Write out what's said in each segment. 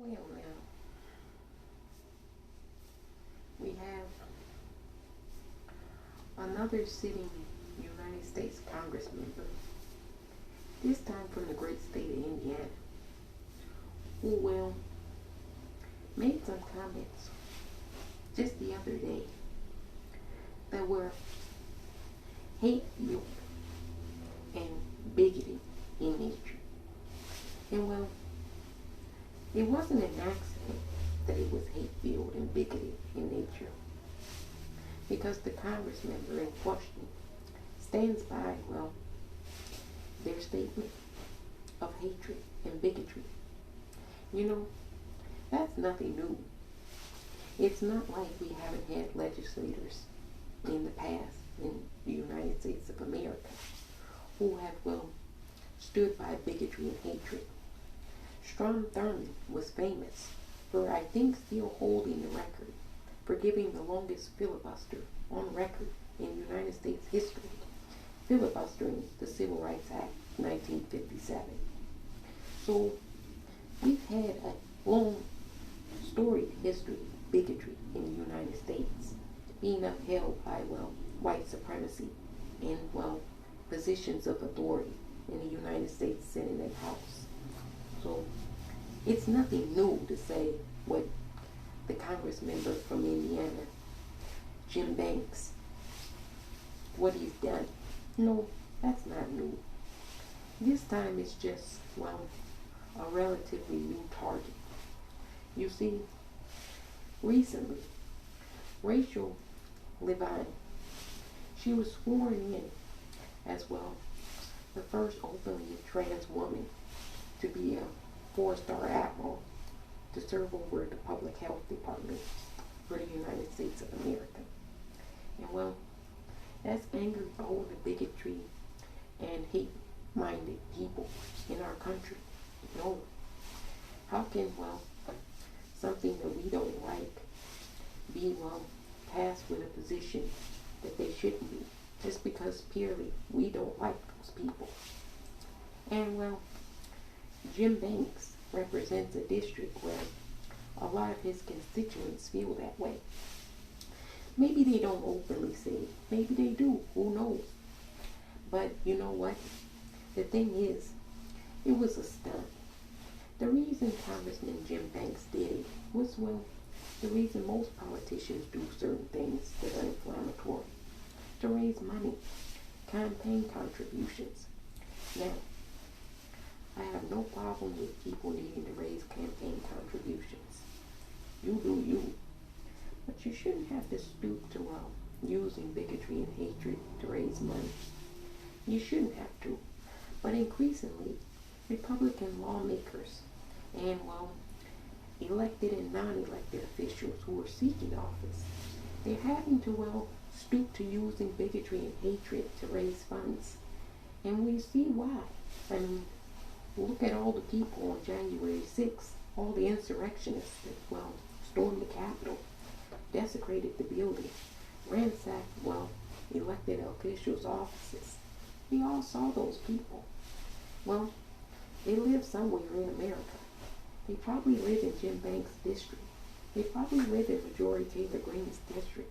Well, now we have another sitting United States Congress member, this time from the great state of Indiana, who made some comments just the other day that were hate-filled and bigoted in nature. And it wasn't an accident that it was hate-filled and bigoted in nature, because the Congress member in question stands by, their statement of hatred and bigotry. You know, that's nothing new. It's not like we haven't had legislators in the past in the United States of America who have, stood by bigotry and hatred. Strom Thurmond was famous for, I think, still holding the record for giving the longest filibuster on record in United States history, filibustering the Civil Rights Act of 1957. So we've had a long, storied history of bigotry in the United States, being upheld by, white supremacy and, positions of authority in the United States Senate and House. So it's nothing new to say what the Congress member from Indiana, Jim Banks, what he's done. No, that's not new. This time it's just, a relatively new target. You see, recently, Rachel Levine, she was sworn in as, the first openly trans woman to be a 4-star admiral to serve over the Public Health Department for the United States of America. And that's angered all the bigotry and hate-minded people in our country. No. How can, something that we don't like be, tasked with a position that they shouldn't be, just because purely we don't like those people? And, Jim Banks represents a district where a lot of his constituents feel that way. Maybe they don't openly say it. Maybe they do. Who knows? But you know what? The thing is, it was a stunt. The reason Congressman Jim Banks did it was, the reason most politicians do certain things that are inflammatory. To raise money, campaign contributions. Now, I have no problem with people needing to raise campaign contributions. You do you. But you shouldn't have to stoop to, using bigotry and hatred to raise money. You shouldn't have to. But increasingly, Republican lawmakers and, elected and non-elected officials who are seeking office, they're having to, stoop to using bigotry and hatred to raise funds. And we see why. I mean, look at all the people on January 6th, all the insurrectionists that, stormed the Capitol, desecrated the building, ransacked, elected officials' offices. We all saw those people. They live somewhere in America. They probably live in Jim Banks' district. They probably live in Marjorie Taylor Greene's district,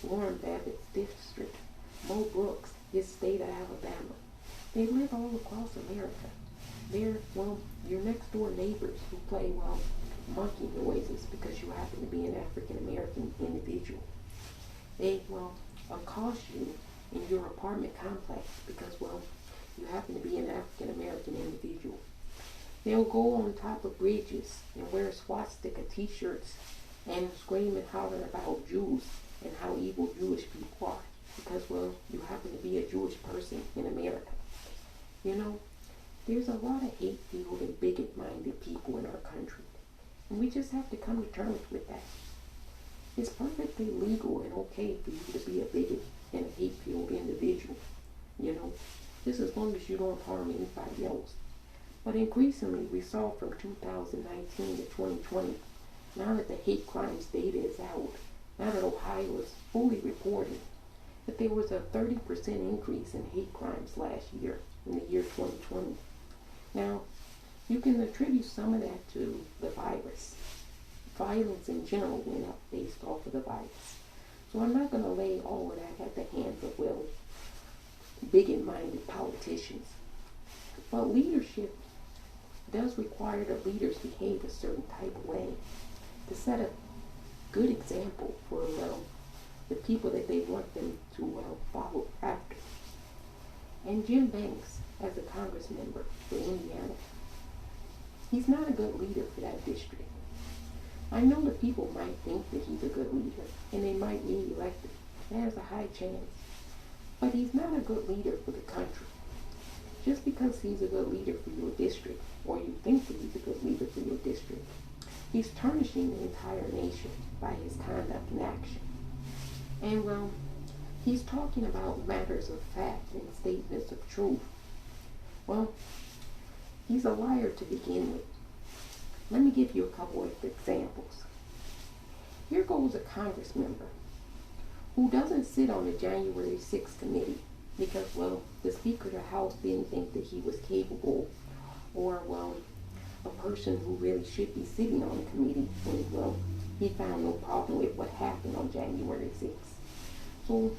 Lauren Babbitt's district, Mo Brooks, his state of Alabama. They live all across America. They're, your next door neighbors who play, monkey noises because you happen to be an African American individual. They, accost you in your apartment complex because, you happen to be an African American individual. They'll go on top of bridges and wear swastika t-shirts and scream and holler about Jews and how evil Jewish people are because, you happen to be a Jewish person in America. There's a lot of hate-filled and bigot-minded people in our country, and we just have to come to terms with that. It's perfectly legal and okay for you to be a bigot and a hate-filled individual, just as long as you don't harm anybody else. But increasingly, we saw from 2019 to 2020, now that the hate crimes data is out, now that Ohio is fully reported, that there was a 30% increase in hate crimes last year, in the year 2020. Now, You can attribute some of that to the virus. Violence in general went up based off of the virus. So I'm not going to lay all of that at the hands of, well, bigot-minded politicians. But leadership does require the leaders behave a certain type of way to set a good example for, well, the people that they want them to follow after. And Jim Banks, as a Congress member for Indiana, he's not a good leader for that district. I know that people might think that he's a good leader, and they might be elected. There's a high chance. But he's not a good leader for the country. Just because he's a good leader for your district, or you think that he's a good leader for your district, he's tarnishing the entire nation by his conduct and action. And, well, he's talking about matters of fact and statements of truth. Well, he's a liar to begin with. Let me give you a couple of examples. Here goes a Congress member who doesn't sit on the January 6th committee because, well, the Speaker of the House didn't think that he was capable, or, well, a person who really should be sitting on the committee when, well, he found no problem with what happened on January 6th. So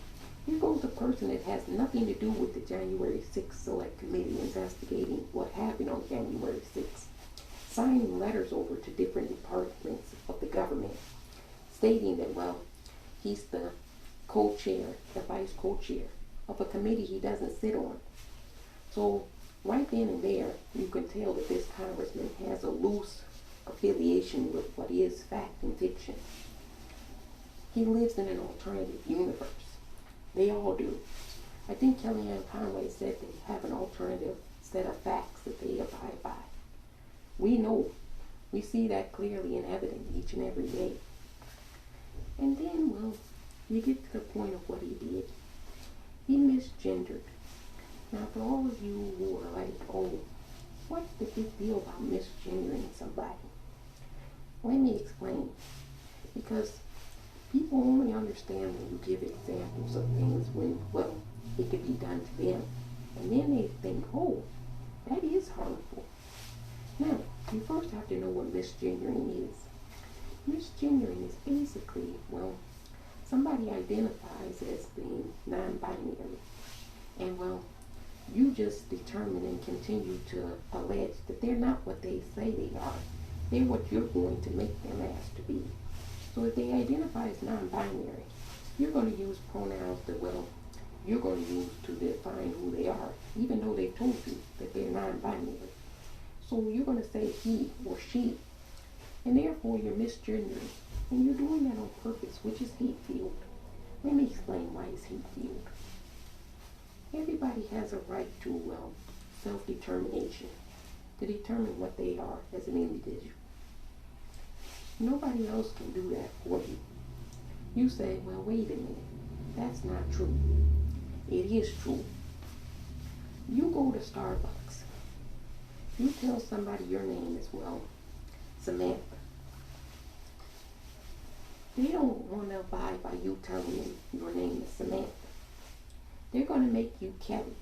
here goes a person that has nothing to do with the January 6th Select Committee investigating what happened on January 6th, signing letters over to different departments of the government, stating that, well, he's the co-chair, the vice co-chair of a committee he doesn't sit on. So right then and there, you can tell that this congressman has a loose affiliation with what is fact and fiction. He lives in an alternative universe. They all do. I think Kellyanne Conway said they have an alternative set of facts that they abide by. We know. We see that clearly and evident each and every day. And then, well, you get to the point of what he did. He misgendered. Now, for all of you who are like, oh, what's the big deal about misgendering somebody? Let me explain. Because people only understand when you give examples of things when, well, it could be done to them. And then they think, oh, that is harmful. Now, you first have to know what misgendering is. Misgendering is basically, well, somebody identifies as being non-binary. And, well, you just determine and continue to allege that they're not what they say they are. They're what you're going to make them as to be. So if they identify as non-binary, you're going to use pronouns that, well, you're going to use to define who they are, even though they told you that they're non-binary. So you're going to say he or she, and therefore you're misgendering. And you're doing that on purpose, which is hate-filled. Let me explain why it's hate-filled. Everybody has a right to, well, self-determination, to determine what they are as an individual. Nobody else can do that for you. You say, well, wait a minute, that's not true. It is true. You go to Starbucks. You tell somebody your name is, well, Samantha. They don't want to abide by you telling them your name is Samantha. They're going to make you Kelly.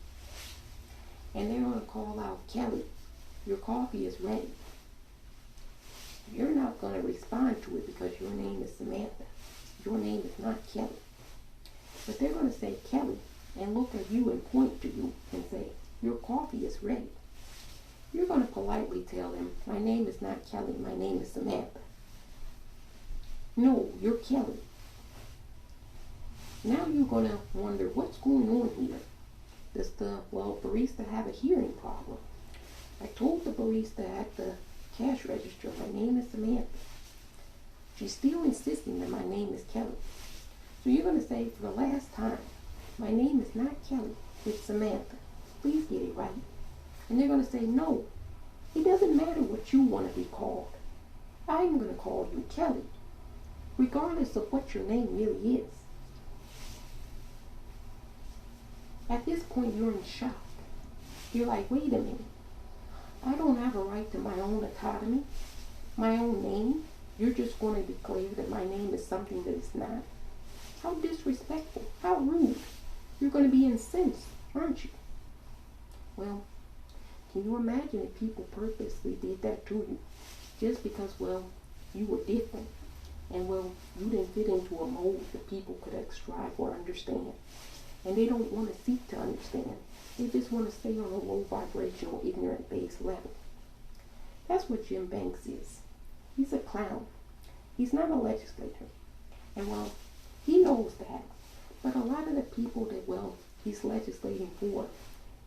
And they're going to call out, Kelly, your coffee is ready. You're not going to respond to it because your name is Samantha. Your name is not Kelly. But they're going to say Kelly and look at you and point to you and say, your coffee is ready. You're going to politely tell them, my name is not Kelly, my name is Samantha. No, you're Kelly. Now you're going to wonder, what's going on here? Does the, well, barista have a hearing problem? I told the barista at the cash register, my name is Samantha. She's still insisting that my name is Kelly. So you're going to say, for the last time, my name is not Kelly, it's Samantha. Please get it right. And they're going to say, no, it doesn't matter what you want to be called. I'm going to call you Kelly, regardless of what your name really is. At this point, you're in shock. You're like, wait a minute. I don't have a right to my own autonomy, my own name. You're just going to declare that my name is something that it's not. How disrespectful. How rude. You're going to be incensed, aren't you? Well, Can you imagine if people purposely did that to you? Just because, well, you were different. And, well, you didn't fit into a mold that people could extract or understand. And they don't want to seek to understand. They just want to stay on a low vibrational, ignorant base level. That's what Jim Banks is. He's a clown. He's not a legislator. And, well, he knows that. But a lot of the people that, well, he's legislating for,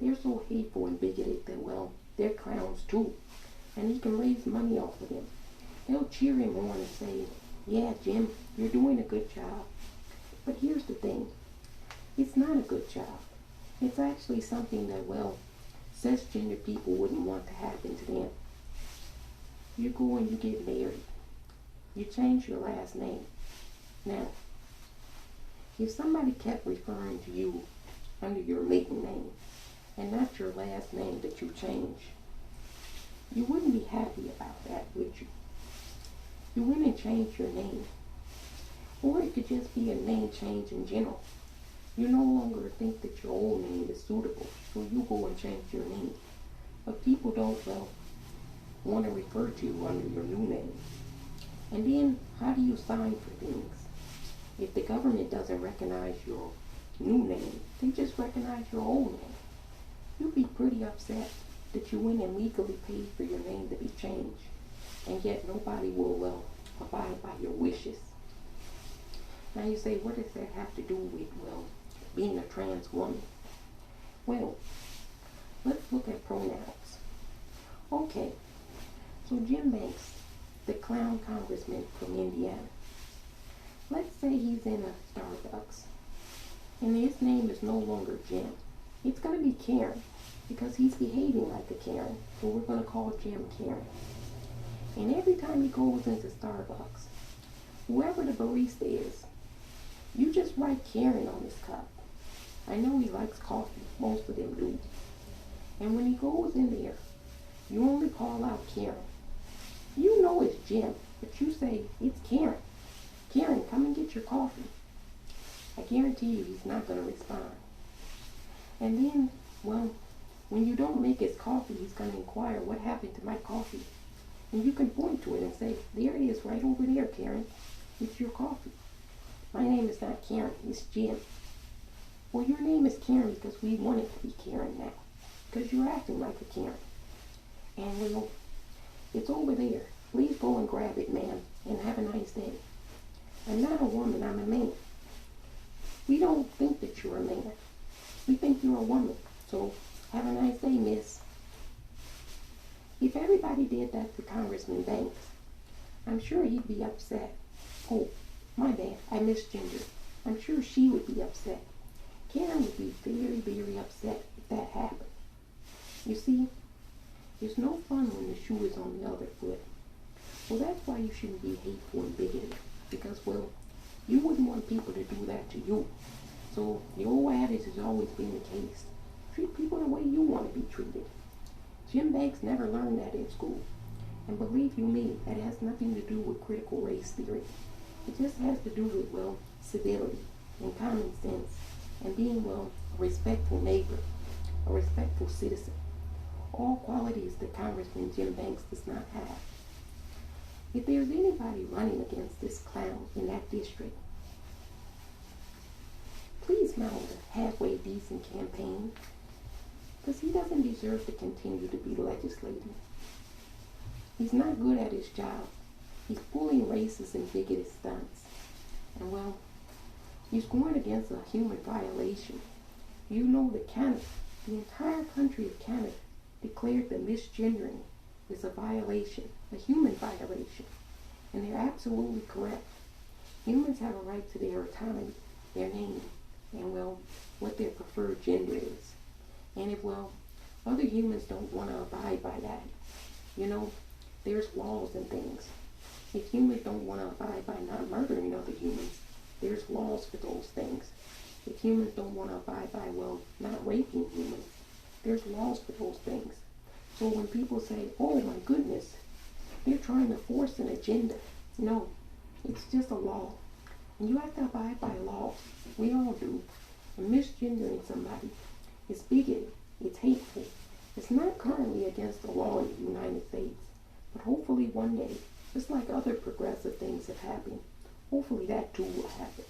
they're so hateful and bigoted that, well, they're clowns too. And he can raise money off of them. They'll cheer him on and say, yeah, Jim, you're doing a good job. But here's the thing. It's not a good job. It's actually something that, well, cisgender people wouldn't want to happen to them. You go and you get married. You change your last name. Now, if somebody kept referring to you under your maiden name and not your last name that you changed, you wouldn't be happy about that, would you? You wouldn't change your name. Or it could just be a name change in general. You no longer think that your old name is suitable, so you go and change your name. But people don't, well, want to refer to you under your new name. And then, how do you sign for things? If the government doesn't recognize your new name, they just recognize your old name. You'd be pretty upset that you went and legally paid for your name to be changed, and yet nobody will, well, abide by your wishes. Now you say, what does that have to do with, well, being a trans woman? Well, let's look at pronouns. Okay, so Jim Banks, the clown congressman from Indiana, let's say he's in a Starbucks, and his name is no longer Jim. It's going to be Karen, because he's behaving like a Karen, so we're going to call Jim Karen. And every time he goes into Starbucks, whoever the barista is, you just write Karen on his cup. I know he likes coffee, most of them do. And when he goes in there, you only call out Karen. You know it's Jim, but you say, it's Karen. Karen, come and get your coffee. I guarantee you he's not going to respond. And then, well, when you don't make his coffee, he's going to inquire, what happened to my coffee? And you can point to it and say, there it is right over there, Karen. It's your coffee. My name is not Karen, it's Jim. Well, your name is Karen because we want it to be Karen now. Because you're acting like a Karen. And, well, it's over there. Please go and grab it, ma'am, and have a nice day. I'm not a woman, I'm a man. We don't think that you're a man. We think you're a woman. So, have a nice day, miss. If everybody did that to Congressman Banks, I'm sure he'd be upset. Oh, my bad, I misgendered. I'm sure she would be upset. Karen would be very, very upset if that happened. You see, it's no fun when the shoe is on the other foot. Well, that's why you shouldn't be hateful and bigoted. Because, well, you wouldn't want people to do that to you. So, the old adage has always been the case. Treat people the way you want to be treated. Jim Banks never learned that in school. And believe you me, that has nothing to do with critical race theory. It just has to do with, well, civility and common sense and being, well, a respectful neighbor, a respectful citizen. All qualities that Congressman Jim Banks does not have. If there's anybody running against this clown in that district, please mount a halfway decent campaign, because he doesn't deserve to continue to be legislating. He's not good at his job. He's pulling racist and bigoted stunts. And, well, he's going against a human violation. You know that Canada, the entire country of Canada, declared that misgendering is a violation, a human violation. And they're absolutely correct. Humans have a right to their autonomy, their name, and, well, what their preferred gender is. And if, well, other humans don't want to abide by that, you know, there's laws and things. If humans don't want to abide by not murdering other humans, there's laws for those things. If humans don't want to abide by, well, not raping humans, there's laws for those things. So when people say, oh my goodness, they're trying to force an agenda. No, it's just a law. And you have to abide by laws. We all do. And misgendering somebody is bigoted, it's hateful, It's not currently against the law in the United States, but hopefully one day, just like other progressive things have happened, hopefully that too will happen.